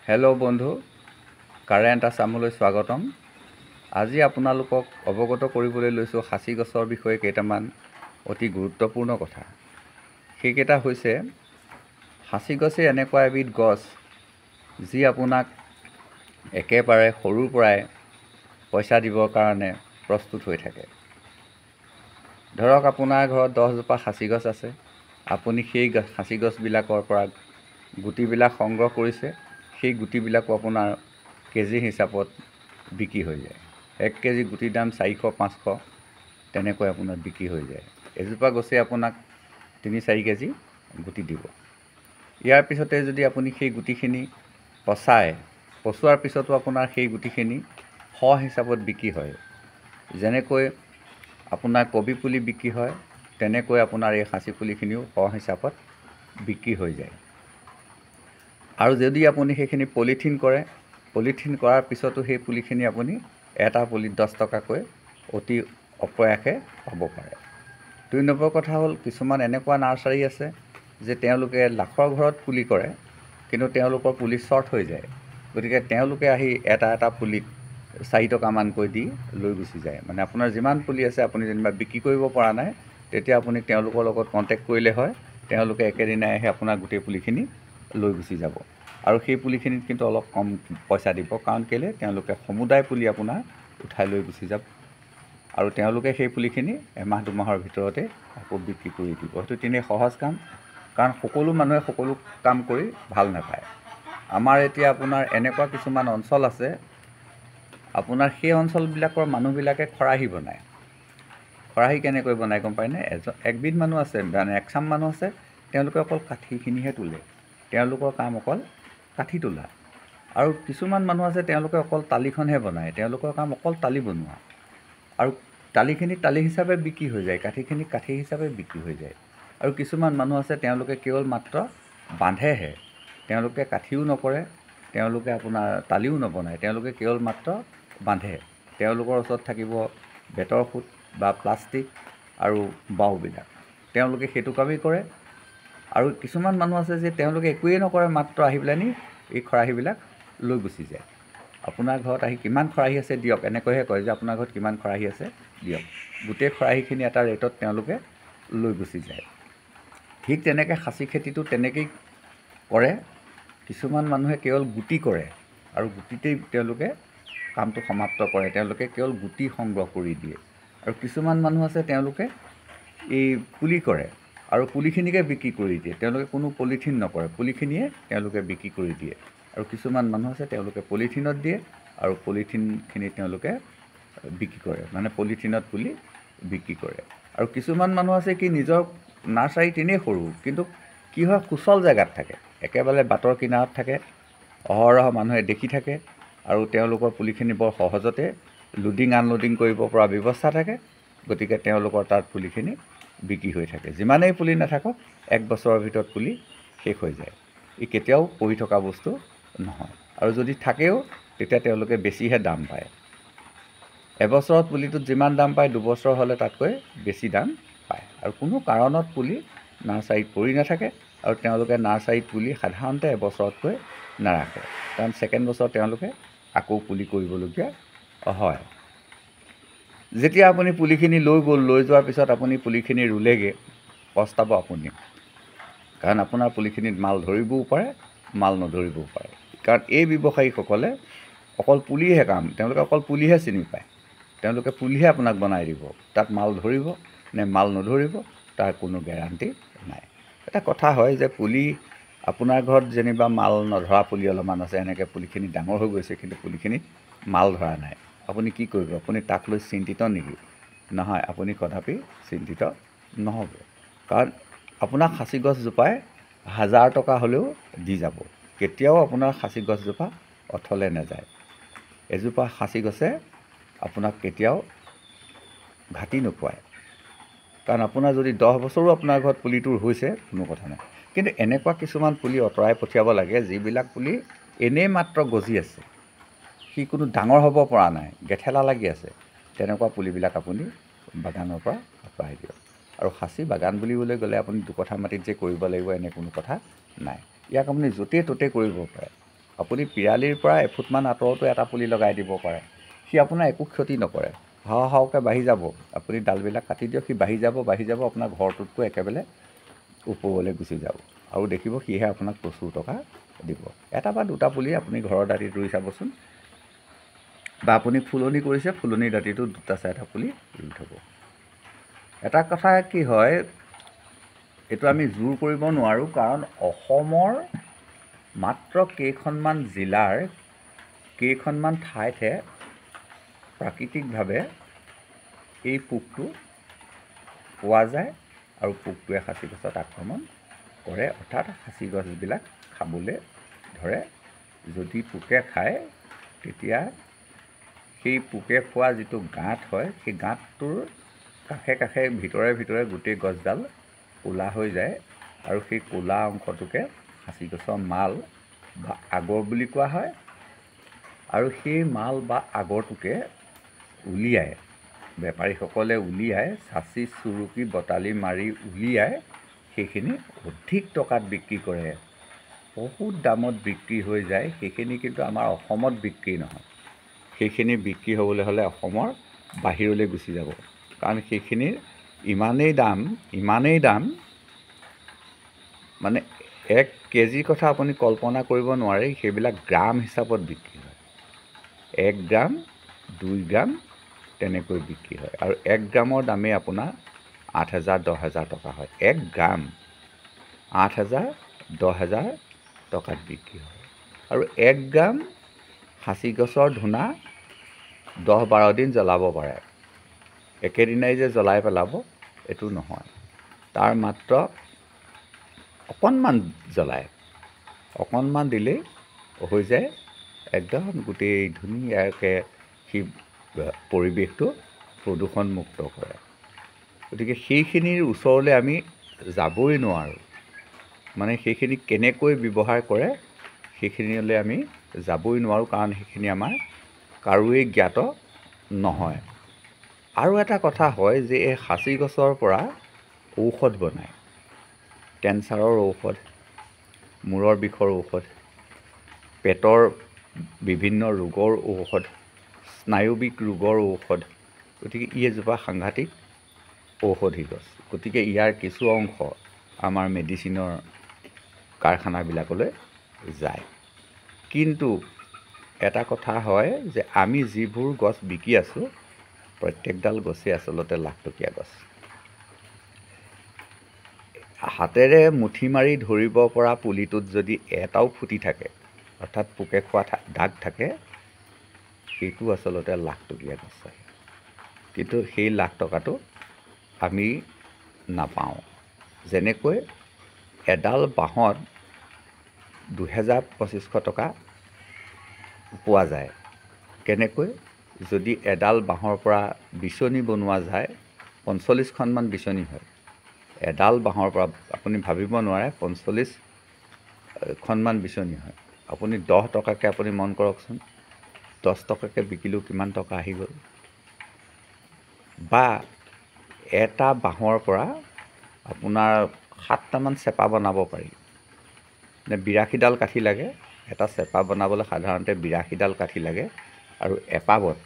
Hello' বন্ধু, current আছামলৈ স্বাগতম। আজি আপোনালোকক অৱগত কৰিবলৈ লৈছোঁ সাঁচি গছৰ বিষয়ে কেইটামান অতি গুৰুত্বপূৰ্ণ কথা। সেইকেইটা হৈছে, সাঁচি গছেই এনেকুৱা এবিধ গছ যি আপোনাক একেবাৰে সৰুৰ পৰাই পইচা দিবৰ কাৰণে প্ৰস্তুত হৈ থাকে। ধৰক আপোনাৰ ঘৰত 10জোপা সাঁচি গছ আছে, আপুনি সেই সাঁচি গছবিলাকৰ পৰা গুটিবিলাক সংগ্ৰহ কৰিছে। সেই গুটিবিলাকো আপোনাৰ কেজি হিচাপত বিক্ৰী হৈ যায়। 1 কেজি গুটিৰ দাম 400-500 তেনেকৈ আপোনাৰ বিক্ৰী হৈ যায়। এজোপা গছে আপোনাক 3-4 কেজি গুটি দিব। ইয়াৰ পিছতে যদি আপুনি সেই গুটিখিনি পচোৱাৰ পিছতো আপোনাৰ সেই গুটিখিনি শ হিচাপত বিক্ৰী হয়। যেনেকৈ আপোনাৰ কবি পুলি বিক্ৰী হয়, তেনেকৈ আপোনাৰ এই সাঁচি পুলিখিনিও শ হিচাপত বিক্ৰী হৈ যায়। আৰু যদি আপুনি সেইখিনি পলিথিন কৰাৰ পিছতো সেই পুলিখিনি আপুনি এটা পুলিত 10 টকাকৈ অতি অপয়াসে পাব পাৰে। 2 নম্বৰ কথা হ'ল, কিছুমান এনেকুৱা নাৰ্চাৰী আছে যে তেওঁলোকে লাখৰ ঘৰত পুলি কৰে, কিন্তু তেওঁলোকৰ পুলি শ্বৰ্ট হৈ যায়। গতিকে তেওঁলোকে আহি এটা পুলিত 4 টকামানকৈ দি লৈ গুচি যায়। মানে আপোনাৰ যিমান পুলি আছে আপুনি যেনিবা বিক্ৰী কৰিব পৰা নাই, তেতিয়া আপুনি তেওঁলোকৰ লগত কণ্টেক্ট কৰিলে হয়, তেওঁলোকে একেদিনাই আহি আপোনাৰ গোটেই পুলিখিনি লৈ গুচি যাব। আৰু সেই পুলিখিনিত কিন্তু অলপ কম পইচা দিব, কাৰণ কেলৈ তেওঁলোকে সমুদায় পুলি আপোনাৰ উঠাই লৈ গুচি যাব আৰু তেওঁলোকে সেই পুলিখিনি এমাহ-2 মাহৰ ভিতৰতে আকৌ বিক্ৰী কৰি দিব। সেইটো তেনেই সহজ কাম, কাৰণ সকলো মানুহে সকলো কাম কৰি ভাল নাপায়। আমাৰ এতিয়া আপোনাৰ এনেকুৱা কিছুমান অঞ্চল আছে, আপোনাৰ সেই অঞ্চলবিলাকৰ মানুহবিলাকে খৰাহি বনায়। খৰাহি কেনেকৈ বনায় গম পায়নে? একবিধ মানুহ আছে, মানে একচাম মানুহ আছে, তেওঁলোকে অকল কাঠিখিনিহে তোলে। তেওঁলোকৰ কাম অকল কাঠি তোলা। আৰু কিছুমান মানুহ আছে, তেওঁলোকে অকল টালিখনহে বনায়, তেওঁলোকৰ কাম অকল টালি বনোৱা। আৰু টালিখিনি টালি হিচাপে বিক্ৰী হৈ যায়, কাঠিখিনি কাঠি হিচাপে বিক্ৰী হৈ যায়। আৰু কিছুমান মানুহ আছে, তেওঁলোকে কেৱল মাত্ৰ বান্ধেহে, তেওঁলোকে কাঠিও নকৰে, তেওঁলোকে আপোনাৰ টালিও নবনায়, তেওঁলোকে কেৱল মাত্ৰ বান্ধে। তেওঁলোকৰ ওচৰত থাকিব বেতৰ সূত বা প্লাষ্টিক আৰু বাওবিলাক, তেওঁলোকে সেইটো কামেই কৰে। আৰু কিছুমান মানুহ আছে যে তেওঁলোকে একোৱেই নকৰে, মাত্ৰ আহি পেলানি এই খৰাহিবিলাক লৈ গুচি যায়। আপোনাৰ ঘৰত আহি কিমান খৰাহি আছে দিয়ক, এনেকৈহে কয় যে আপোনাৰ ঘৰত কিমান খৰাহি আছে দিয়ক। গোটেই খৰাহিখিনি এটা ৰেটত তেওঁলোকে লৈ গুচি যায়। ঠিক তেনেকৈ সাঁচি খেতিটো তেনেকেই কৰে। কিছুমান মানুহে কেৱল গুটি কৰে আৰু গুটিতেই তেওঁলোকে কামটো সমাপ্ত কৰে, তেওঁলোকে কেৱল গুটি সংগ্ৰহ কৰি দিয়ে। আৰু কিছুমান মানুহ আছে, তেওঁলোকে এই পুলি কৰে আৰু পুলিখিনিকে বিক্ৰী কৰি দিয়ে, তেওঁলোকে কোনো পলিথিন নকৰে, পুলিখিনিয়ে তেওঁলোকে বিক্ৰী কৰি দিয়ে। আৰু কিছুমান মানুহ আছে, তেওঁলোকে পলিথিনত দিয়ে আৰু পলিথিনখিনি তেওঁলোকে বিক্ৰী কৰে, মানে পলিথিনত পুলি বিক্ৰী কৰে। আৰু কিছুমান মানুহ আছে কি, নিজৰ নাৰ্চাৰী তেনেই সৰু, কিন্তু কি হয়, সুচল জেগাত থাকে, একেবাৰে বাটৰ কিনাৰত থাকে, অহৰহ মানুহে দেখি থাকে আৰু তেওঁলোকৰ পুলিখিনি বৰ সহজতে লোডিং আনলোডিং কৰিব পৰা ব্যৱস্থা থাকে। গতিকে তেওঁলোকৰ তাত পুলিখিনি বিক্ৰী হৈ থাকে। যিমানেই পুলি নাথাকক, 1 বছৰৰ ভিতৰত পুলি শেষ হৈ যায়। ই কেতিয়াও পৰি থকা বস্তু নহয়। আৰু যদি থাকেও, তেতিয়া তেওঁলোকে বেছিহে দাম পায়। এবছৰত পুলিটোত যিমান দাম পায়, 2 বছৰ হ'লে তাতকৈ বেছি দাম পায়। আৰু কোনো কাৰণত পুলি নাৰ্চাৰীত পৰি নাথাকে, আৰু তেওঁলোকে নাৰ্চাৰীত পুলি সাধাৰণতে এবছৰতকৈ নাৰাখে, কাৰণ 2nd বছৰ তেওঁলোকে আকৌ পুলি কৰিবলগীয়া হয়। যেতিয়া আপুনি পুলিখিনি লৈ গ'ল, লৈ যোৱাৰ পিছত আপুনি পুলিখিনি ৰুলেগৈ, পস্তাব আপুনি, কাৰণ আপোনাৰ পুলিখিনিত মাল ধৰিবও পাৰে, মাল নধৰিবও পাৰে। কাৰণ এই ব্যৱসায়ীসকলে অকল পুলিহে কাম, তেওঁলোকে অকল পুলিহে চিনি পায়, তেওঁলোকে পুলিহে আপোনাক বনাই দিব। তাত মাল ধৰিব নে মাল নধৰিব, তাৰ কোনো গেৰাণ্টি নাই। এটা কথা হয় যে পুলি আপোনাৰ ঘৰত যেনিবা মাল নধৰা পুলি অলপমান আছে, এনেকৈ পুলিখিনি ডাঙৰ হৈ গৈছে, কিন্তু পুলিখিনিত মাল ধৰা নাই, আপুনি কি কৰিব? আপুনি তাক লৈ চিন্তিত নেকি? নহয়, আপুনি কদাপি চিন্তিত নহ'ব, কাৰণ আপোনাক সাঁচি গছজোপাই 1000 টকা হ'লেও দি যাব, কেতিয়াও আপোনাৰ সাঁচি গছজোপা অথলে নাযায়। এজোপা সাঁচি গছে আপোনাক কেতিয়াও ঘাটি নোখোৱায়, কাৰণ আপোনাৰ যদি 10 বছৰো আপোনাৰ ঘৰত পুলিটোৰ হৈছে, কোনো কথা নাই। কিন্তু এনেকুৱা কিছুমান পুলি আঁতৰাই পঠিয়াব লাগে, যিবিলাক পুলি এনেই মাত্ৰ গজি আছে, সি কোনো ডাঙৰ হ'ব পৰা নাই, গেথেলা লাগি আছে, তেনেকুৱা পুলিবিলাক আপুনি বাগানৰ পৰা আঁতৰাই দিয়ক। আৰু সাঁচি বাগান বুলিবলৈ গ'লে আপুনি 2 কঠা মাটিত যে কৰিব লাগিব, এনে কোনো কথা নাই। ইয়াক আপুনি য'তে ত'তে কৰিব পাৰে। আপুনি পিৰালিৰ পৰা এফুটমান আঁতৰতো এটা পুলি লগাই দিব পাৰে, সি আপোনাৰ একো ক্ষতি নকৰে। হাও হাওকৈ বাঢ়ি যাব, আপুনি ডালবিলাক কাটি দিয়ক, সি বাঢ়ি যাব আপোনাৰ ঘৰটোতকৈ একেবাৰে ওপৰলৈ গুচি যাব, আৰু দেখিব সিহে আপোনাক প্ৰচুৰ টকা দিব। এটা বা দুটা পুলি আপুনি ঘৰৰ দাঁতিত ৰুই চাবচোন, বা আপুনি ফুলনি কৰিছে, ফুলনিৰ দাঁতিটো দুটা চাৰিটা পুলি ৰুই থ'ব। এটা কথা কি হয়, এইটো আমি জোৰ কৰিব নোৱাৰোঁ, কাৰণ অসমৰ মাত্ৰ কেইখনমান জিলাৰ কেইখনমান ঠাইতহে প্ৰাকৃতিকভাৱে এই পোকটো পোৱা যায়, আৰু পোকটোৱে সাঁচি গছত আক্ৰমণ কৰে, অৰ্থাৎ সাঁচি গছবিলাক খাবলৈ ধৰে। যদি পোকে খায় তেতিয়া সেই পোকে খোৱা যিটো গাঁত হয়, সেই গাঁতটোৰ কাষে কাষে ভিতৰে ভিতৰে গোটেই গছডাল ক'লা হৈ যায়, আৰু সেই ক'লা অংশটোকে সাঁচি গছৰ মাল বা আগৰ বুলি কোৱা হয়। আৰু সেই মাল বা আগৰটোকে উলিয়াই বেপাৰীসকলে চাচি চুৰুকি বটালি মাৰি উলিয়াই সেইখিনি অধিক টকাত বিক্ৰী কৰে, বহুত দামত বিক্ৰী হৈ যায়। সেইখিনি কিন্তু আমাৰ অসমত বিক্ৰী নহয়, সেইখিনি বিক্ৰী হ'বলৈ হ'লে অসমৰ বাহিৰলৈ গুচি যাব, কাৰণ সেইখিনিৰ ইমানেই দাম, মানে 1 কেজি কথা আপুনি কল্পনা কৰিব নোৱাৰে, সেইবিলাক গ্ৰাম হিচাপত বিক্ৰী হয়। 1 গ্ৰাম 2 গ্ৰাম তেনেকৈ বিক্ৰী হয়, আৰু 1 গ্ৰামৰ দামেই আপোনাৰ 8,000 10,000 টকা হয়। 1 গ্ৰাম 8,000 10,000 টকাত বিক্ৰী হয়, আৰু 1 গ্ৰাম সাঁচি গছৰ ধূনা 10-12 দিন জ্বলাব পাৰে, একেদিনাই যে জ্বলাই পেলাব এইটো নহয়, তাৰ মাত্ৰ অকণমান জ্বলায়, অকণমান দিলেই হৈ যায়, একদম গোটেই ধুনীয়াকৈ সি পৰিৱেশটো প্ৰদূষণমুক্ত কৰে। গতিকে সেইখিনিৰ ওচৰলৈ আমি যাবই নোৱাৰোঁ, মানে সেইখিনি কেনেকৈ ব্যৱহাৰ কৰে সেইখিনিলৈ আমি যাবই নোৱাৰোঁ, কাৰণ সেইখিনি আমাৰ কাৰোৱেই জ্ঞাত নহয়। আৰু এটা কথা হয় যে এই সাঁচি গছৰ পৰা ঔষধ বনায়, কেঞ্চাৰৰ ঔষধ, মূৰৰ বিষৰ ঔষধ, পেটৰ বিভিন্ন ৰোগৰ ঔষধ, স্নায়ুবিক ৰোগৰ ঔষধ। গতিকে ই এজোপা সাংঘাতিক ঔষধি গছ। গতিকে ইয়াৰ কিছু অংশ আমাৰ মেডিচিনৰ কাৰখানাবিলাকলৈ যায়। কিন্তু এটা কথা হয় যে আমি যিবোৰ গছ বিকি আছোঁ, প্ৰত্যেকডাল গছেই আচলতে লাখটকীয়া গছ। হাতেৰে মুঠি মাৰি ধৰিব পৰা পুলিটোত যদি এটাও ফুটি থাকে, অৰ্থাৎ পোকে খোৱা দাগ থাকে, সেইটো আচলতে লাখটকীয়া গছ হয়। কিন্তু সেই লাখ টকাটো আমি নাপাওঁ। যেনেকৈ এডাল বাঁহত 2,000-2,500 টকা পোৱা যায়, কেনেকৈ যদি এডাল বাঁহৰ পৰা বিচনী বনোৱা যায়, 45খনমান বিচনী হয়। এডাল বাঁহৰ পৰা আপুনি ভাবিব নোৱাৰে 45খনমান বিচনী হয়। আপুনি 10 টকাকৈ আপুনি মন কৰকচোন, 10 টকাকৈ বিকিলেও কিমান টকা আহি গ'ল। বা এটা বাঁহৰ পৰা আপোনাৰ 7টামান চেপা বনাব পাৰি, 82ডাল কাঠি লাগে। এটা চেপা বনাবলৈ সাধাৰণতে 82ডাল কাঠি লাগে, আৰু এপাবত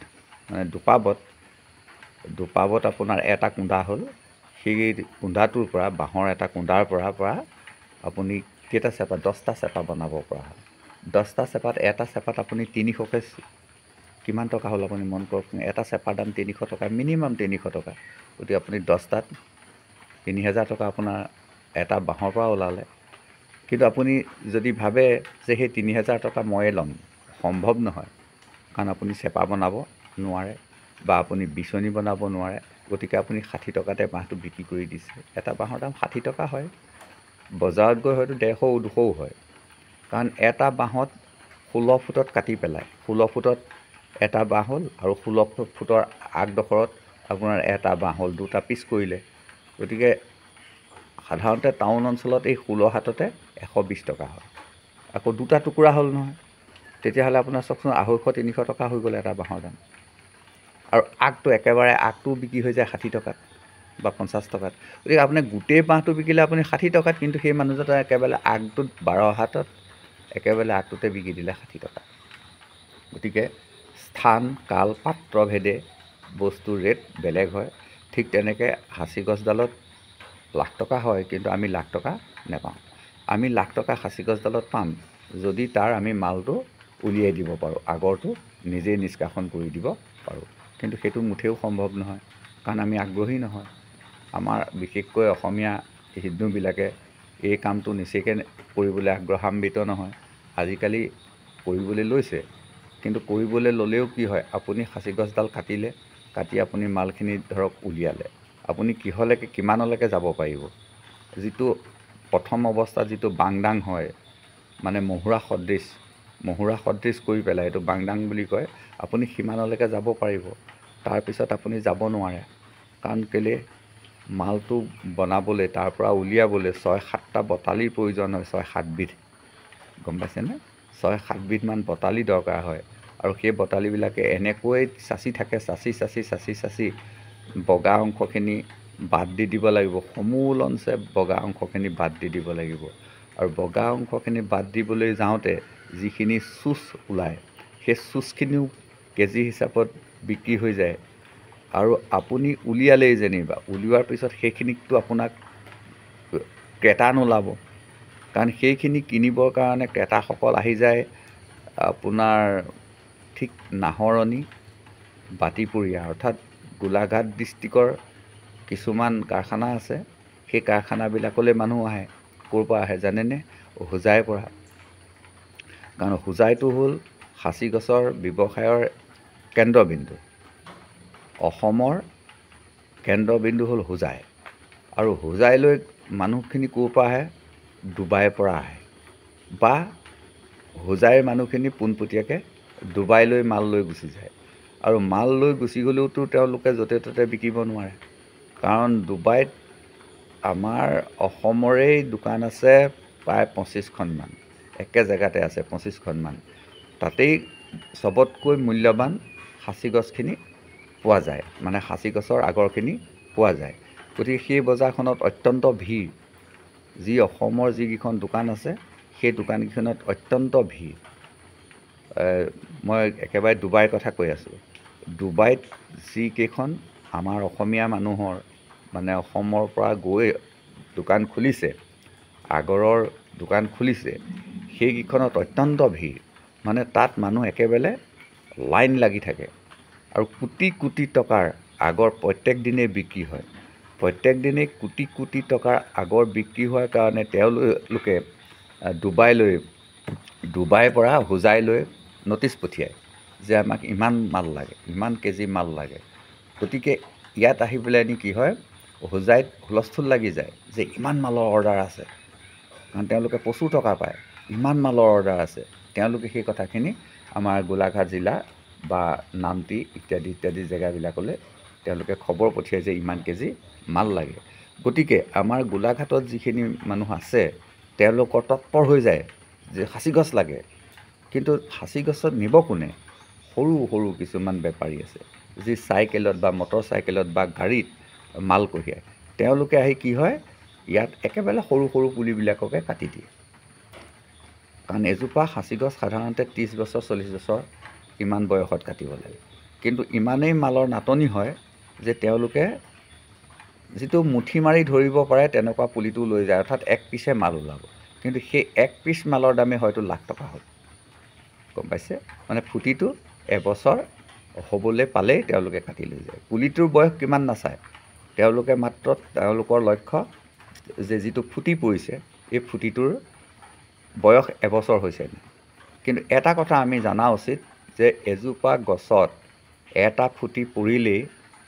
মানে দুপাবত আপোনাৰ এটা কুন্দা হ'ল। সেই কুন্দাটোৰ পৰা, বাঁহৰ এটা কুন্দাৰ পৰা আপুনি কেইটা চেপা, 10টা চেপা বনাব পৰা হয়। 10টা চেপাত, এটা চেপাত আপুনি 300কৈ, কিমান টকা হ'ল আপুনি মন কৰকচোন। এটা চেপাৰ দাম 300 টকা, মিনিমাম 300 টকা। গতিকে আপুনি 10টাত 3,000 টকা আপোনাৰ এটা বাঁহৰ পৰা ওলালে। কিন্তু আপুনি যদি ভাবে যে সেই 3,000 টকা ময়ে ল'ম, সম্ভৱ নহয়, কাৰণ আপুনি চেপা বনাব নোৱাৰে বা আপুনি বিচনী বনাব নোৱাৰে। গতিকে আপুনি 60 টকাতে বাঁহটো বিক্ৰী কৰি দিছে। এটা বাঁহৰ দাম 60 টকা হয়, বজাৰত গৈ হয়তো 150-200ও হয়, কাৰণ এটা বাঁহত 16 ফুটত কাটি পেলাই, 16 ফুটত এটা বাঁহ হ'ল, আৰু 16 ফুটৰ আগডোখৰত আপোনাৰ এটা বাঁহ হ'ল, 2টা পিচ কৰিলে। গতিকে সাধাৰণতে টাউন অঞ্চলত এই 16 হাততে 120 টকা হয়। আকৌ 2টা টুকুৰা হ'ল নহয়, তেতিয়াহ'লে আপোনাৰ চাওকচোন 250-300 টকা হৈ গ'ল এটা বাঁহৰ দাম। আৰু একেবাৰে আগটোও বিক্ৰী হৈ যায় 60 টকাত বা 50 টকাত। গতিকে আপুনি গোটেই বাঁহটো বিকিলে আপুনি 60 টকাত, কিন্তু সেই মানুহজনে একেবাৰে আগটোত 12 হাতত একেবাৰে আগটোতে বিকি দিলে 60 টকা। গতিকে স্থান কাল পাত্ৰ ভেদে বস্তুৰ ৰেট বেলেগ হয়। ঠিক তেনেকৈ সাঁচি গছডালত লাখ টকা হয়, কিন্তু আমি লাখ টকা নেপাওঁ। আমি লাখ টকা সাঁচি গছডালত পাম যদি তাৰ আমি মালটো উলিয়াই দিব পাৰোঁ, আগৰটো নিজেই নিষ্কাশন কৰি দিব পাৰোঁ। কিন্তু সেইটো মুঠেও সম্ভৱ নহয়, কাৰণ আমি আগ্ৰহী নহয়। আমাৰ বিশেষকৈ অসমীয়া হিন্দুবিলাকে এই কামটো নিচেকৈ কৰিবলৈ আগ্ৰহান্বিত নহয়। আজিকালি কৰিবলৈ লৈছে, কিন্তু কৰিবলৈ ল'লেও কি হয়, আপুনি সাঁচি গছডাল কাটিলে, কাটি আপুনি মালখিনি ধৰক উলিয়ালে, আপুনি কিমানলৈকে যাব পাৰিব। যিটো প্ৰথম অৱস্থাত যিটো বাংডাং হয়, মানে মহুৰা সদৃশ কৰি পেলাই, এইটো বাংডাং বুলি কয়। আপুনি সিমানলৈকে যাব পাৰিব, তাৰপিছত আপুনি যাব নোৱাৰে। কাৰণ কেলৈ, মালটো বনাবলৈ, তাৰ পৰা উলিয়াবলৈ 6-7টা বটালিৰ প্ৰয়োজন হয়, 6-7 বিধ, গম পাইছেনে? 6-7 বিধমান বটালি দৰকাৰ হয়। আৰু সেই বটালিবিলাকে এনেকৈ চাচি থাকে, চাচি বগা অংশখিনি বাদ দি দিব লাগিব, সমূলঞ্চে বগা অংশখিনি বাদ দি দিব লাগিব। আৰু বগা অংশখিনি বাদ দিবলৈ যাওঁতে যিখিনি চুচ ওলায়, সেই চুচখিনিও কেজি হিচাপত বিক্ৰী হৈ যায়। আৰু আপুনি উলিয়ালেই যেনিবা, উলিওৱাৰ পিছত সেইখিনিকতো আপোনাক ক্ৰেতা নোলাব, কাৰণ সেইখিনি কিনিবৰ কাৰণে ক্ৰেতাসকল আহি যায় আপোনাৰ ঠিক নাহৰণি, বাতিপুৰীয়া, অৰ্থাৎ গোলাঘাট ডিষ্ট্ৰিক্টৰ কিছুমান কাৰখানা আছে। সেই কাৰখানাবিলাকলৈ মানুহ আহে। ক'ৰ পৰা আহে জানেনে? হোজাইৰ পৰা। কাৰণ হোজাইটো হ'ল সাঁচি গছৰ ব্যৱসায়ৰ কেন্দ্ৰবিন্দু। অসমৰ কেন্দ্ৰবিন্দু হ'ল হোজাই। আৰু হোজাইলৈ মানুহখিনি ক'ৰ পৰা আহে? ডুবাইৰ পৰা আহে, বা হোজাইৰ মানুহখিনি পোনপটীয়াকৈ ডুবাইলৈ মাল লৈ গুচি যায়। আৰু মাল লৈ গুচি গ'লেওতো তেওঁলোকে য'তে ত'তে বিকিব নোৱাৰে, কাৰণ ডুবাইত আমাৰ অসমৰেই দোকান আছে প্ৰায় 25খনমান, একে জেগাতে আছে 25খনমান। তাতেই চবতকৈ মূল্যৱান সাঁচি গছখিনি পোৱা যায়, মানে সাঁচি গছৰ আগৰখিনি পোৱা যায়। গতিকে সেই বজাৰখনত অত্যন্ত ভিৰ। যি অসমৰ যিকেইখন দোকান আছে, সেই দোকানকেইখনত অত্যন্ত ভিৰ। মই একেবাৰে ডুবাইৰ কথা কৈ আছোঁ। ডুবাইত যিকেইখন আমাৰ অসমীয়া মানুহৰ, মানে অসমৰ পৰা গৈ দোকান খুলিছে, আগৰৰ দোকান খুলিছে, সেইকেইখনত অত্যন্ত ভিৰ। মানে তাত মানুহ একেবাৰে লাইন লাগি থাকে। আৰু কোটি কোটি টকাৰ আগৰ প্ৰত্যেক দিনেই বিক্ৰী হয়। প্ৰত্যেক দিনেই কোটি কোটি টকাৰ আগৰ বিক্ৰী হোৱাৰ কাৰণে তেওঁলোকে ডুবাইৰ পৰা হোজাইলৈ ন'টিচ পঠিয়ায় যে আমাক ইমান মাল লাগে, ইমান কেজি মাল লাগে। গতিকে ইয়াত আহি পেলাইনি কি হয়, হোজাইত হুলস্থুল লাগি যায় যে ইমান মালৰ অৰ্ডাৰ আছে। কাৰণ তেওঁলোকে প্ৰচুৰ টকা পায়, ইমান মালৰ অৰ্ডাৰ আছে। তেওঁলোকে সেই কথাখিনি আমাৰ গোলাঘাট জিলা বা নামটি ইত্যাদি জেগাবিলাকলৈ তেওঁলোকে খবৰ পঠিয়াই যে ইমান কেজি মাল লাগে। গতিকে আমাৰ গোলাঘাটত যিখিনি মানুহ আছে, তেওঁলোকৰ তৎপৰ হৈ যায় যে সাঁচি গছ লাগে। কিন্তু সাঁচি গছত নিব কোনে? সৰু সৰু কিছুমান বেপাৰী আছে, যি চাইকেলত বা মটৰ চাইকেলত বা গাড়ীত মাল কঢ়িয়ায়। তেওঁলোকে আহি কি হয়, ইয়াত একেবাৰে সৰু সৰু পুলিবিলাককে কাটি দিয়ে। কাৰণ এজোপা সাঁচি গছ সাধাৰণতে 30 বছৰ 40 বছৰ ইমান বয়সত কাটিব লাগে। কিন্তু ইমানেই মালৰ নাটনি হয় যে তেওঁলোকে যিটো মুঠি মাৰি ধৰিব পাৰে তেনেকুৱা পুলিটো লৈ যায়, অৰ্থাৎ 1 পিচে মাল ওলাব। কিন্তু সেই 1 পিচ মালৰ দামে হয়তো লাখ টকা হ'ল, গম পাইছে? মানে ফুটিটো এবছৰ হ'বলৈ পালেই তেওঁলোকে কাটি লৈ যায়। পুলিটোৰ বয়স কিমান নাচায়, তেওঁলোকে মাত্ৰ তেওঁলোকৰ লক্ষ্য যে যিটো ফুটি পৰিছে, এই ফুটিটোৰ বয়স এবছৰ হৈছে। কিন্তু এটা কথা আমি জনা উচিত যে এজোপা গছত এটা ফুটি পৰিলেই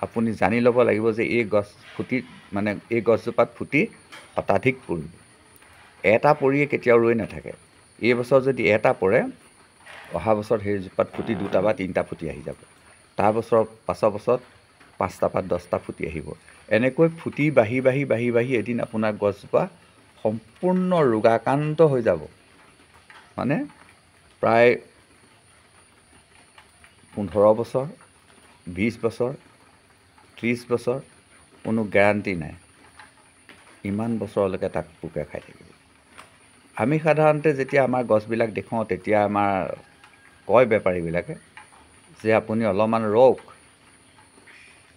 আপুনি জানি ল'ব লাগিব যে এই গছজোপাত ফুটি শতাধিক পৰিব। এটা পৰিয়ে কেতিয়াও ৰৈ নাথাকে। এই বছৰ যদি এটা পৰে, অহা বছৰ সেইজোপাত ফুটি 2টা বা 3টা ফুটি আহি যাব। তাৰ পাছৰ বছৰত 5টা বা 10টা ফুটি আহিব। এনেকৈ ফুটি বাঢ়ি এদিন আপোনাৰ গছজোপা সম্পূৰ্ণ ৰোগাক্ৰান্ত হৈ যাব। মানে প্ৰায় 15 বছৰ, 20 বছৰ, 30 বছৰ, কোনো গেৰাণ্টি নাই। ইমান বছৰলৈকে তাক পোকে খাই থাকিব। আমি সাধাৰণতে যেতিয়া আমাৰ গছবিলাক দেখুৱাওঁ তেতিয়া আমাৰ কয় বেপাৰীবিলাকে যে আপুনি অলপমান ৰওক,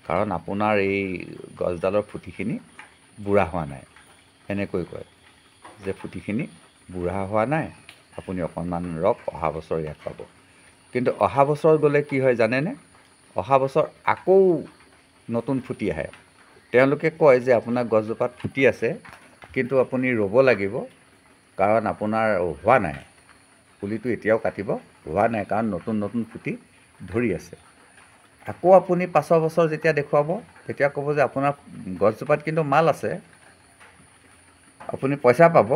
কাৰণ আপোনাৰ এই গছডালৰ ফুটিখিনি বুঢ়া হোৱা নাই, এনেকৈ কয় যে ফুটিখিনি বুঢ়া হোৱা নাই, আপুনি অকণমান ৰওক, অহা বছৰ ইয়াত পাব। কিন্তু অহা বছৰ গ'লে কি হয় জানেনে? অহা বছৰ আকৌ নতুন ফুটি আহে। তেওঁলোকে কয় যে আপোনাৰ গছজোপাত ফুটি আছে, কিন্তু আপুনি ৰ'ব লাগিব, কাৰণ আপোনাৰ হোৱা নাই, পুলিটো এতিয়াও কাটিব হোৱা নাই, কাৰণ নতুন নতুন ফুটি ধৰি আছে। আকৌ আপুনি 5 বছৰ যেতিয়া দেখুৱাব, তেতিয়া ক'ব যে আপোনাৰ গছজোপাত কিন্তু মাল আছে, আপুনি পইচা পাব,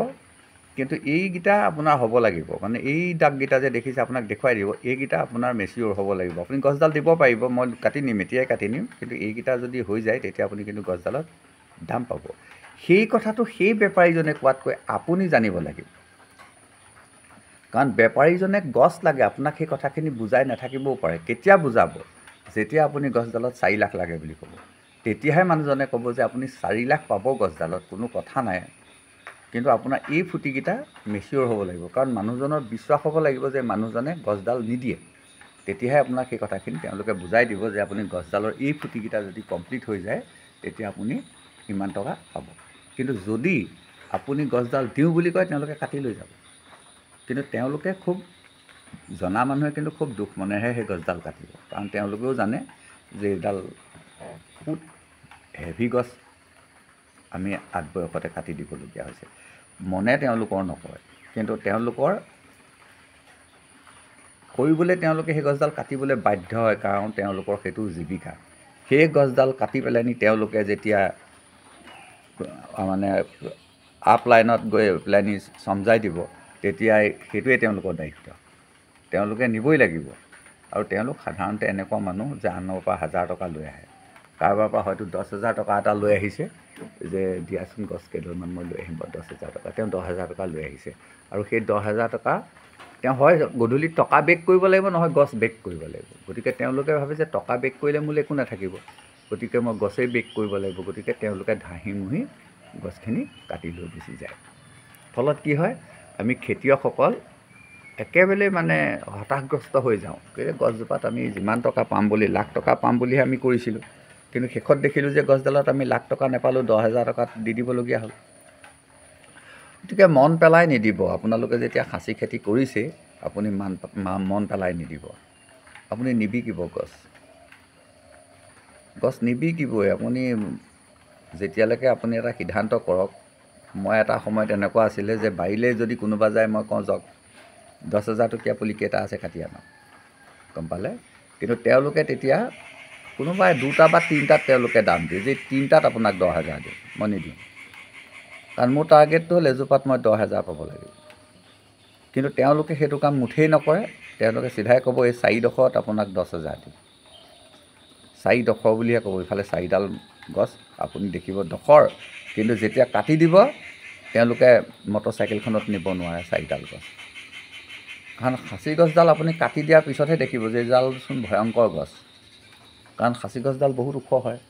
কিন্তু এইকেইটা আপোনাৰ হ'ব লাগিব, মানে এই দাগকেইটা যে দেখিছে আপোনাক দেখুৱাই দিব, এইকেইটা আপোনাৰ মেচিয়ৰ হ'ব লাগিব। আপুনি গছডাল দিব পাৰিব, মই কাটি নিম, এতিয়াই কাটি নিম, কিন্তু এইকেইটা যদি হৈ যায় তেতিয়া আপুনি কিন্তু গছডালত দাম পাব। সেই কথাটো সেই বেপাৰীজনে কোৱাতকৈ আপুনি জানিব লাগিব, কাৰণ বেপাৰীজনে গছ লাগে, আপোনাক সেই কথাখিনি বুজাই নাথাকিবও পাৰে। কেতিয়া বুজাব? যেতিয়া আপুনি গছডালত 4 লাখ লাগে বুলি ক'ব, তেতিয়াহে মানুহজনে ক'ব যে আপুনি 4 লাখ পাব গছডালত, কোনো কথা নাই, কিন্তু আপোনাৰ এই ফুটিকেইটা মেচিয়ৰ হ'ব লাগিব, কাৰণ মানুহজনৰ বিশ্বাস হ'ব লাগিব যে মানুহজনে গছডাল নিদিয়ে। তেতিয়াহে আপোনাক সেই কথাখিনি তেওঁলোকে বুজাই দিব যে আপুনি গছডালৰ এই ফুটিকেইটা যদি কমপ্লিট হৈ যায় তেতিয়া আপুনি ইমান টকা পাব। কিন্তু যদি আপুনি গছডাল দিওঁ বুলি কয়, তেওঁলোকে কাটি লৈ যাব। কিন্তু তেওঁলোকে খুব জনা মানুহে কিন্তু খুব দুখ মনেহে সেই গছডাল কাটিব, কাৰণ তেওঁলোকেও জানে যে এইডাল বহুত হেভি গছ আমি বয়সতে কাটি দিবলগীয়া হৈছে। মনে তেওঁলোকৰ নকয়, কিন্তু তেওঁলোকৰ কৰিবলৈ তেওঁলোকে সেই গছডাল কাটিবলৈ বাধ্য হয়, কাৰণ তেওঁলোকৰ সেইটো জীৱিকা। সেই গছডাল কাটি পেলাইনি তেওঁলোকে যেতিয়া মানে আপ লাইনত গৈ পেলাইনি চমজাই দিব, তেতিয়াই সেইটোৱে তেওঁলোকৰ দায়িত্ব, তেওঁলোকে নিবই লাগিব। আৰু তেওঁলোক সাধাৰণতে এনেকুৱা মানুহ যে আনৰ পৰা 1000 টকা লৈ আহে, কাৰোবাৰ পৰা হয়তো 10,000 টকা এটা লৈ আহিছে, যে দিয়াচোন গছ কেইডালমান মই লৈ আহিম, 10,000 টকা, তেওঁ 10,000 টকা লৈ আহিছে, আৰু সেই 10,000 টকা তেওঁ হয় গধূলি টকা বেক কৰিব লাগিব, নহয় গছ বেক কৰিব লাগিব। গতিকে তেওঁলোকে ভাবে যে টকা বেক কৰিলে মোলৈ একো নাথাকিব, গতিকে মই গছেই বেক কৰিব লাগিব। গতিকে তেওঁলোকে ধাহি মুহি গছখিনি কাটি লৈ গুচি যায়। ফলত কি হয়, আমি খেতিয়কসকল একেবাৰে মানে হতাশগ্ৰস্ত হৈ যাওঁ। গছজোপাত আমি যিমান টকা পাম বুলি, লাখ টকা পাম বুলিহে আমি কৰিছিলোঁ, কিন্তু শেষত দেখিলোঁ যে গছডালত আমি লাখ টকা নাপালোঁ, 10,000 টকাত দি দিবলগীয়া হ'ল। গতিকে মন পেলাই নিদিব, আপোনালোকে যেতিয়া খাচী খেতি কৰিছে আপুনি মন পেলাই নিদিব, আপুনি নিবিকিব গছ নিবিকিবই। আপুনি যেতিয়ালৈকে আপুনি এটা সিদ্ধান্ত কৰক, মই এটা সময়ত এনেকুৱা আছিলে যে বাৰীলৈ যদি কোনোবা যায় মই কওঁ যাওক 10,000 টকীয়া পুলি কেইটা আছে কাটি আনক, গম পালে। কিন্তু তেওঁলোকে তেতিয়া কোনোবাই 2টা বা 3টাত তেওঁলোকে দাম দিয়ে, যে 3টাত আপোনাক 10,000 দিম, মই নিদিওঁ, কাৰণ মোৰ টাৰ্গেটটো হ'ল এজোপাত মই 10,000 পাব লাগিব। কিন্তু তেওঁলোকে সেইটো কাম মুঠেই নকৰে, তেওঁলোকে চিধাই ক'ব এই 4ডোখৰত আপোনাক 10,000 দিম, 4ডোখৰ বুলিহে ক'ব, ইফালে 4ডাল গছ আপুনি দেখিব ডোখৰ, কিন্তু যেতিয়া কাটি দিব তেওঁলোকে মটৰচাইকেলখনত নিব নোৱাৰে 4ডাল গছ। কাৰণ খাচী গছডাল আপুনি কাটি দিয়াৰ পিছতহে দেখিব যে এইডালচোন ভয়ংকৰ গছ, কাৰণ খাচী গছডাল বহুত ওখ হয়।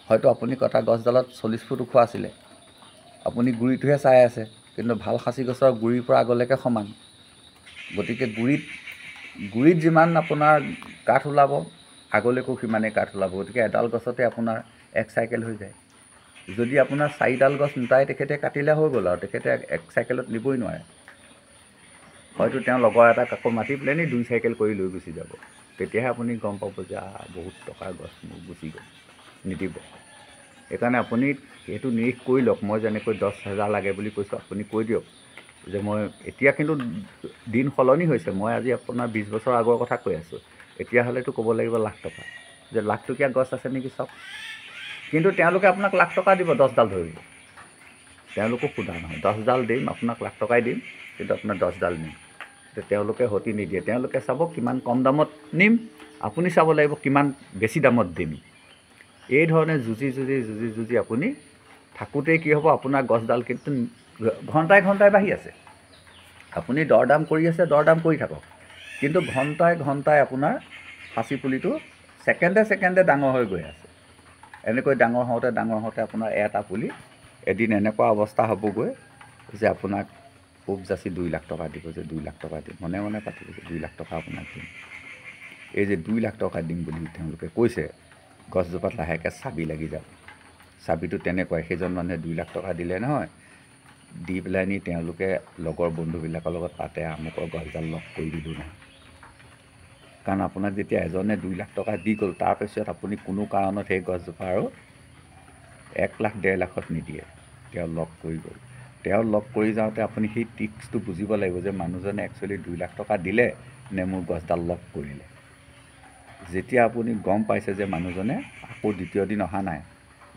হয়তো আপুনি কটা গছডালত 40 ফুট ওখ আছিলে, আপুনি গুৰিটোহে চাই আছে, কিন্তু ভাল খাচী গছৰ গুৰিৰ পৰা আগলৈকে সমান। গতিকে গুৰিত যিমান আপোনাৰ কাঠ ওলাব, আগলৈকো সিমানেই কাঠ ওলাব। গতিকে এডাল গছতে আপোনাৰ 1 চাইকেল হৈ যায়। যদি আপোনাৰ 4ডাল গছ মুটাই তেখেতে কাটিলে হৈ গ'ল, আৰু তেখেতে 1 চাইকেলত নিবই নোৱাৰে। হয়তো তেওঁ লগৰ এটাক আকৌ মাতি পেলাইনি 2 চাইকেল কৰি লৈ গুচি যাব, তেতিয়াহে আপুনি গম পাব যে বহুত টকাৰ গছ মোৰ গুচি গ'ল, নিদিব। সেইকাৰণে আপুনি সেইটো নিৰীখ কৰি লওক। মই যেনেকৈ 10,000 লাগে বুলি কৈছোঁ, আপুনি কৈ দিয়ক যে মই এতিয়া কিন্তু দিন সলনি হৈছে, মই আজি আপোনাৰ 20 বছৰ আগৰ কথা কৈ আছোঁ, এতিয়া হ'লেতো ক'ব লাগিব লাখ টকা, যে লাখ টকীয়া গছ আছে নেকি চাওক। কিন্তু তেওঁলোকে আপোনাক লাখ টকা দিব, 10ডাল ধৰিব, তেওঁলোকো সোধা নহয়, 10ডাল দিম আপোনাক, লাখ টকাই দিম, কিন্তু আপোনাৰ 10ডাল নিম। তেওঁলোকে সতি নিদিয়ে, তেওঁলোকে চাব কিমান কম দামত নিম, আপুনি চাব লাগিব কিমান বেছি দামত দিম। এই ধৰণে যুঁজি আপুনি থাকোঁতেই কি হ'ব, আপোনাৰ গছডাল কিন্তু ঘণ্টাই বাঢ়ি আছে। আপুনি দৰদাম কৰি আছে, দৰদাম কৰি থাকক, কিন্তু ঘণ্টাই আপোনাৰ খাচী পুলিটো ছেকেণ্ডে ডাঙৰ হৈ গৈ আছে। এনেকৈ ডাঙৰ হওঁতে আপোনাৰ এটা পুলি এদিন এনেকুৱা অৱস্থা হ'বগৈ যে আপোনাক উপজাচি 2 লাখ টকা দিব, যে 2 লাখ টকা দিম, মনে মনে পাতি লৈছে 2 লাখ টকা আপোনাক দিম। এই যে 2 লাখ টকা দিম বুলি তেওঁলোকে কৈছে, গছজোপাত লাহেকৈ চাবি লাগি যাব। চাবিটো তেনেকুৱাই, সেইজন মানুহে 2 লাখ টকা দিলে নহয়, দি পেলাই নি তেওঁলোকে লগৰ বন্ধুবিলাকৰ লগত পাতে, আমুকৰ গছডাল লগ কৰি দিলোঁ নহয়। কাৰণ আপোনাক যেতিয়া এজনে 2 লাখ টকা দি গ'ল, তাৰপিছত আপুনি কোনো কাৰণত সেই গছজোপা আৰু 1 লাখ 1.5 লাখত নিদিয়ে, তেওঁ লগ কৰি গ'ল। তেওঁ লগ কৰি যাওঁতে আপুনি সেই ট্ৰিক্সটো বুজিব লাগিব যে মানুহজনে একচুৱেলি 2 লাখ টকা দিলে নে মোৰ গছডাল লগ কৰিলে। যেতিয়া আপুনি গম পাইছে যে মানুহজনে আকৌ দ্বিতীয় দিন অহা নাই,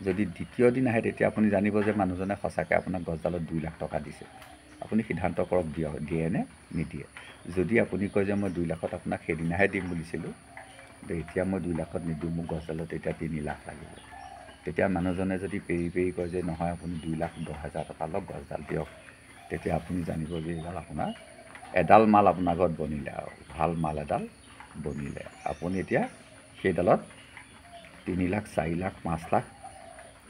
যদি দ্বিতীয় দিন আহে তেতিয়া আপুনি জানিব যে মানুহজনে সঁচাকৈ আপোনাক গছডালত 2 লাখ টকা দিছে। আপুনি সিদ্ধান্ত কৰক দিয়ে নে নিদিয়ে। যদি আপুনি কয় যে মই 2 লাখত আপোনাক সেইদিনাহে দিম বুলিছিলোঁ, এতিয়া মই 2 লাখত নিদিওঁ, মোৰ গছডালত এতিয়া 3 লাখ লাগিব, তেতিয়া মানুহজনে যদি পেৰি পেৰি কয় যে নহয় আপুনি 2 লাখ 10,000 টকা লওক, গছডাল দিয়ক, তেতিয়া আপুনি জানিব যে এইডাল আপোনাৰ এডাল মাল আপোনাৰ ঘৰত বনিলে, আৰু ভাল মাল এডাল বনিলে। আপুনি এতিয়া সেইডালত 3 লাখ 4 লাখ 5 লাখ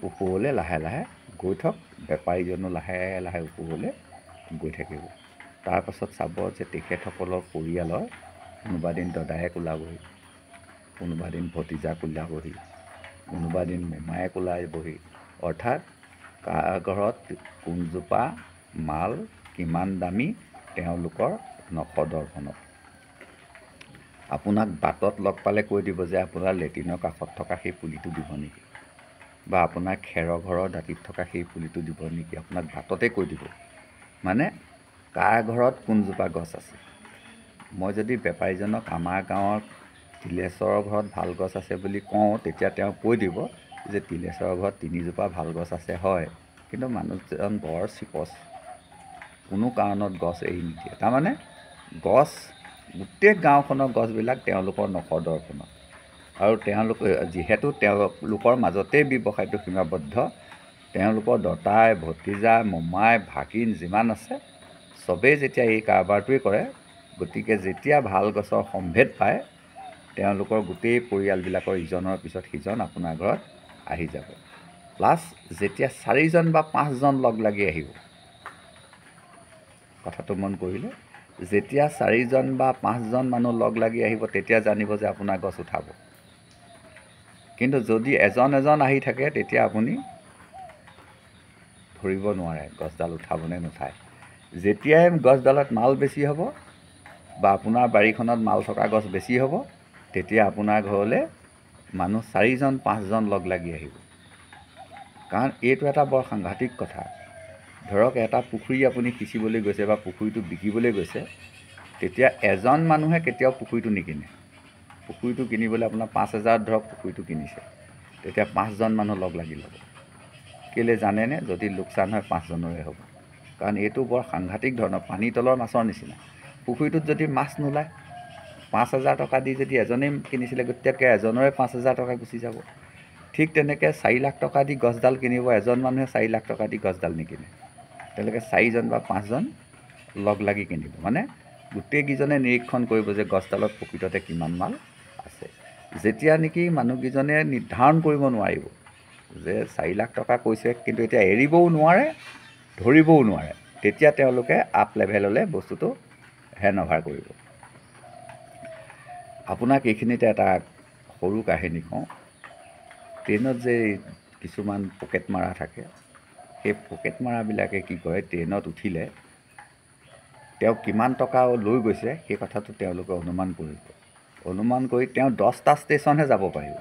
ওপৰলৈ লাহে লাহে গৈ থওক, বেপাৰীজনো লাহে লাহে ওপৰলৈ গৈ থাকিব। তাৰপাছত চাব যে তেখেতসকলৰ পৰিয়ালৰ কোনোবা দিন দদায়েক ওলাবহি, কোনোবা দিন ভতিজাক ওলাবহি, কোনোবা দিন মোমায়েক ওলাবহি। অৰ্থাৎ কাৰ ঘৰত কোনজোপা মাল কিমান দামী তেওঁলোকৰ নখদৰ্পণত। আপোনাক বাটত লগ পালে কৈ দিব যে আপোনাৰ লেট্ৰিনৰ কাষত থকা সেই পুলিটো দিব নেকি, বা আপোনাৰ খেৰৰ ঘৰৰ দাঁতিত থকা সেই পুলিটো দিব নেকি, আপোনাক বাটতে কৈ দিব। মানে কাৰ ঘৰত কোনজোপা গছ আছে। মই যদি বেপাৰীজনক আমাৰ গাঁৱৰ তিলেশ্বৰৰ ঘৰত ভাল গছ আছে বুলি কওঁ, তেতিয়া তেওঁ কৈ দিব যে তিলেশ্বৰৰ ঘৰত 3 জোপা ভাল গছ আছে হয়, কিন্তু মানুহজন বৰ চিপচ, কোনো কাৰণত গছ এৰি নিদিয়ে। তাৰমানে গছ, গোটেই গাঁওখনৰ গছবিলাক তেওঁলোকৰ নখদৰ্পণত। আৰু তেওঁলোকে যিহেতু তেওঁলোকৰ মাজতেই ব্যৱসায়টো সীমাবদ্ধ, তেওঁলোকৰ দতাই ভতিজা মোমাই ভাগিন যিমান আছে চবেই যেতিয়া এই কাৰবাৰটোৱেই কৰে, গতিকে যেতিয়া ভাল গছৰ সম্ভেদ পায়, তেওঁলোকৰ গোটেই পৰিয়ালবিলাকৰ ইজনৰ পিছত সিজন আপোনাৰ ঘৰত আহি যাব। প্লাছ যেতিয়া 4জন বা 5জন লগ লাগি আহিব, কথাটো মন কৰিলে, যেতিয়া 4জন বা 5জন মানুহ লগ লাগি আহিব, তেতিয়া জানিব যে আপোনাৰ গছ উঠাব। কিন্তু যদি এজন এজন আহি থাকে, তেতিয়া আপুনি ধৰিব নোৱাৰে গছডাল উঠাবনে নুঠায়। যেতিয়াই গছডালত মাল বেছি হ'ব বা আপোনাৰ বাৰীখনত মাল থকা গছ বেছি হ'ব, তেতিয়া আপোনাৰ ঘৰলৈ মানুহ 4জন 5জন লগ লাগি আহিব। কাৰণ এইটো এটা বৰ সাংঘাতিক কথা। ধৰক এটা পুখুৰী আপুনি সিঁচিবলৈ গৈছে বা পুখুৰীটো বিকিবলৈ গৈছে, তেতিয়া এজন মানুহে কেতিয়াও পুখুৰীটো নিকিনে। পুখুৰীটো কিনিবলৈ আপোনাৰ 5,000 ধৰক পুখুৰীটো কিনিছে, তেতিয়া 5জন মানুহ লগ লাগি ল'ব। কেলৈ জানেনে? যদি লোকচান হয় 5জনৰে হ'ব। কাৰণ এইটো বৰ সাংঘাতিক ধৰণৰ পানী তলৰ মাছৰ নিচিনা। পুখুৰীটোত যদি মাছ নোলায়, 5,000 টকা দি যদি এজনেই কিনিছিলে, গতিকে এজনৰে 5,000 টকা গুচি যাব। ঠিক তেনেকৈ 4 লাখ টকা দি গছডাল কিনিব, এজন মানুহে 4 লাখ টকা দি গছডাল নিকিনে, তেওঁলোকে 4জন বা 5জন লগ লাগি কিনিব। মানে গোটেইকেইজনে নিৰীক্ষণ কৰিব যে গছডালত প্ৰকৃততে কিমান মাল আছে। যেতিয়া নেকি মানুহকেইজনে নিৰ্ধাৰণ কৰিব নোৱাৰিব যে 4 লাখ টকা কৈছে, কিন্তু এতিয়া এৰিবও নোৱাৰে ধৰিবও নোৱাৰে, তেতিয়া তেওঁলোকে আপ লেভেললৈ বস্তুটো হেণ্ড অভাৰ কৰিব। আপোনাক এইখিনিতে এটা সৰু কাহিনী কওঁ। ট্ৰেইনত যে কিছুমান পকেট মাৰা থাকে, সেই পকেট মাৰাবিলাকে কি কৰে, ট্ৰেইনত উঠিলে তেওঁ কিমান টকা লৈ গৈছে সেই কথাটো তেওঁলোকে অনুমান কৰিব। অনুমান কৰি তেওঁ 10টা ষ্টেচনহে যাব পাৰিব।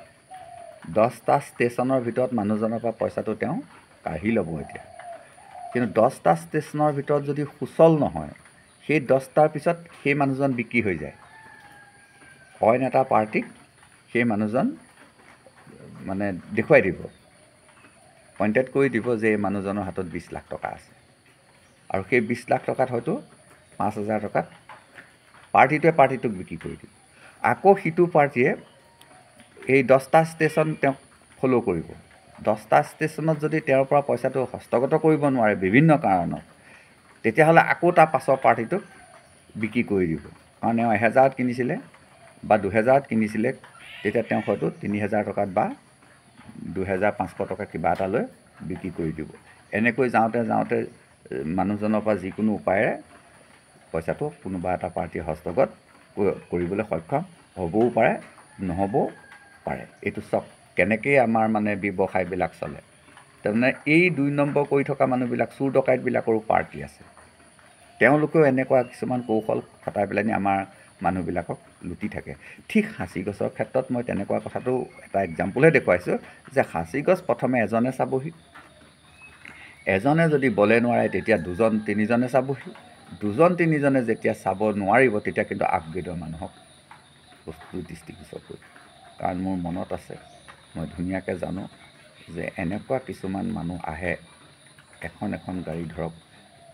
10টা ষ্টেচনৰ ভিতৰত মানুহজনৰ পৰা পইচাটো তেওঁ কাঢ়ি ল'ব এতিয়া। কিন্তু 10টা ষ্টেচনৰ ভিতৰত যদি সুচল নহয়, সেই 10টাৰ পিছত সেই মানুহজন বিক্ৰী হৈ যায়। অইন এটা পাৰ্টিক সেই মানুহজন মানে দেখুৱাই দিব, পইণ্টেড কৰি দিব যে এই মানুহজনৰ হাতত 20 লাখ টকা আছে, আৰু সেই 20 লাখ টকাত হয়তো 5,000 টকাত পাৰ্টিটোক বিক্ৰী কৰি দিব। আকৌ সিটো পাৰ্টিয়ে এই 10টা ষ্টেচন তেওঁক ফ'ল' কৰিব। 10টা ষ্টেচনত যদি তেওঁৰ পৰা পইচাটো হস্তগত কৰিব নোৱাৰে বিভিন্ন কাৰণত, তেতিয়াহ'লে আকৌ তাৰ পাছৰ পাৰ্টিটোক বিক্ৰী কৰি দিব। কাৰণ তেওঁ 1000ত কিনিছিলে বা 2000ত কিনিছিলে, তেতিয়া তেওঁ হয়তো 3000 টকাত বা 2500 টকা কিবা এটা লৈ বিক্ৰী কৰি দিব। এনেকৈ যাওঁতে যাওঁতে মানুহজনৰ পৰা যিকোনো উপায়েৰে পইচাটো কোনোবা এটা পাৰ্টীৰ হস্তগত কৰিবলৈ সক্ষম হ'বও পাৰে, নহ'বও পাৰে। এইটো চাওক কেনেকৈ আমাৰ মানে ব্যৱসায়বিলাক চলে। তাৰমানে এই 2 নম্বৰ কৰি থকা মানুহবিলাক চোৰ ডকাইতবিলাকৰো পাৰ্টি আছে। তেওঁলোকেও এনেকুৱা কিছুমান কৌশল খটাই পেলাই আমাৰ মানুহবিলাকক লুটি থাকে। ঠিক সাঁচি গছৰ ক্ষেত্ৰত মই তেনেকুৱা কথাটো এটা এক্সাম্পলহে দেখুৱাইছোঁ যে সাঁচি গছ প্ৰথমে এজনে চাবহি, এজনে যদি বলে নোৱাৰে তেতিয়া 2-3জনে চাবহি, 2-3জনে যেতিয়া চাব নোৱাৰিব তেতিয়া কিন্তু আপগ্ৰেডৰ মানুহক বস্তুটো দৃষ্টিগোচৰ কৰিব। কাৰণ মোৰ মনত আছে, মই ধুনীয়াকৈ জানো যে এনেকুৱা কিছুমান মানুহ আহে, এখন গাড়ী ধৰক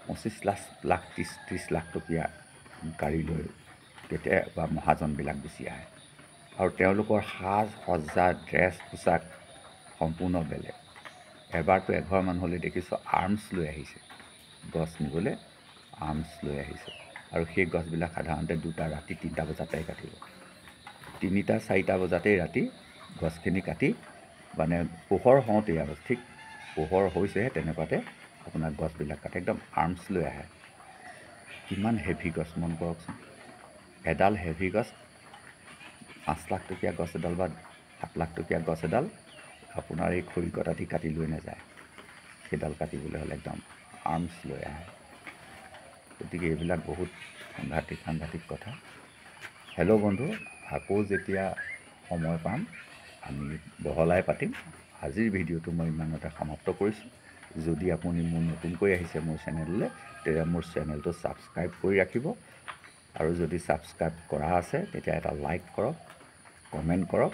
25 লাখ 30 লাখ টকীয়া গাড়ী লৈ কেতিয়াবা মহাজনবিলাক গুচি আহে আৰু তেওঁলোকৰ সাজ সজ্জা ড্ৰেছ পোছাক সম্পূৰ্ণ বেলেগ। এবাৰতো এঘৰ মানুহলৈ দেখিছোঁ আৰ্মছ লৈ আহিছে, গছ নিবলৈ আৰ্মছ লৈ আহিছে আৰু সেই গছবিলাক সাধাৰণতে 2টা ৰাতি 3টা বজাতেই কাটিব। 3টা 4টা বজাতেই ৰাতি গছখিনি কাটি মানে পোহৰ হওঁতেই আৰু ঠিক পোহৰ হৈছেহে তেনেকুৱাতে আপোনাৰ গছবিলাক কাটে, একদম আৰ্মছ লৈ আহে। কিমান হেভি গছ মন কৰকচোন, এডাল হেভি গছ 5 লাখ টকীয়া গছ এডাল বা 7 লাখ টকীয়া গছ এডাল আপোনাৰ এই খৰি কটাতি কাটি লৈ নাযায়, সেইডাল কাটিবলৈ হ'লে একদম আৰ্মছ লৈ আহে। গতিকে এইবিলাক বহুত সাংঘাতিক কথা। হেল্ল' বন্ধু, আকৌ যেতিয়া সময় পাম আমি বহলাই পাতিম। আজিৰ ভিডিঅ'টো মই ইমানতে সমাপ্ত কৰিছোঁ। যদি আপুনি মোৰ নতুনকৈ আহিছে মোৰ চেনেললৈ, তেতিয়া মোৰ চেনেলটো ছাবস্ক্ৰাইব কৰি ৰাখিব আৰু যদি ছাবস্ক্ৰাইব কৰা আছে তেতিয়া এটা লাইক কৰক, কমেণ্ট কৰক,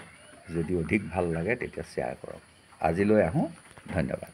যদি অধিক ভাল লাগে তেতিয়া শ্বেয়াৰ কৰক। আজিলৈ আহোঁ, ধন্যবাদ।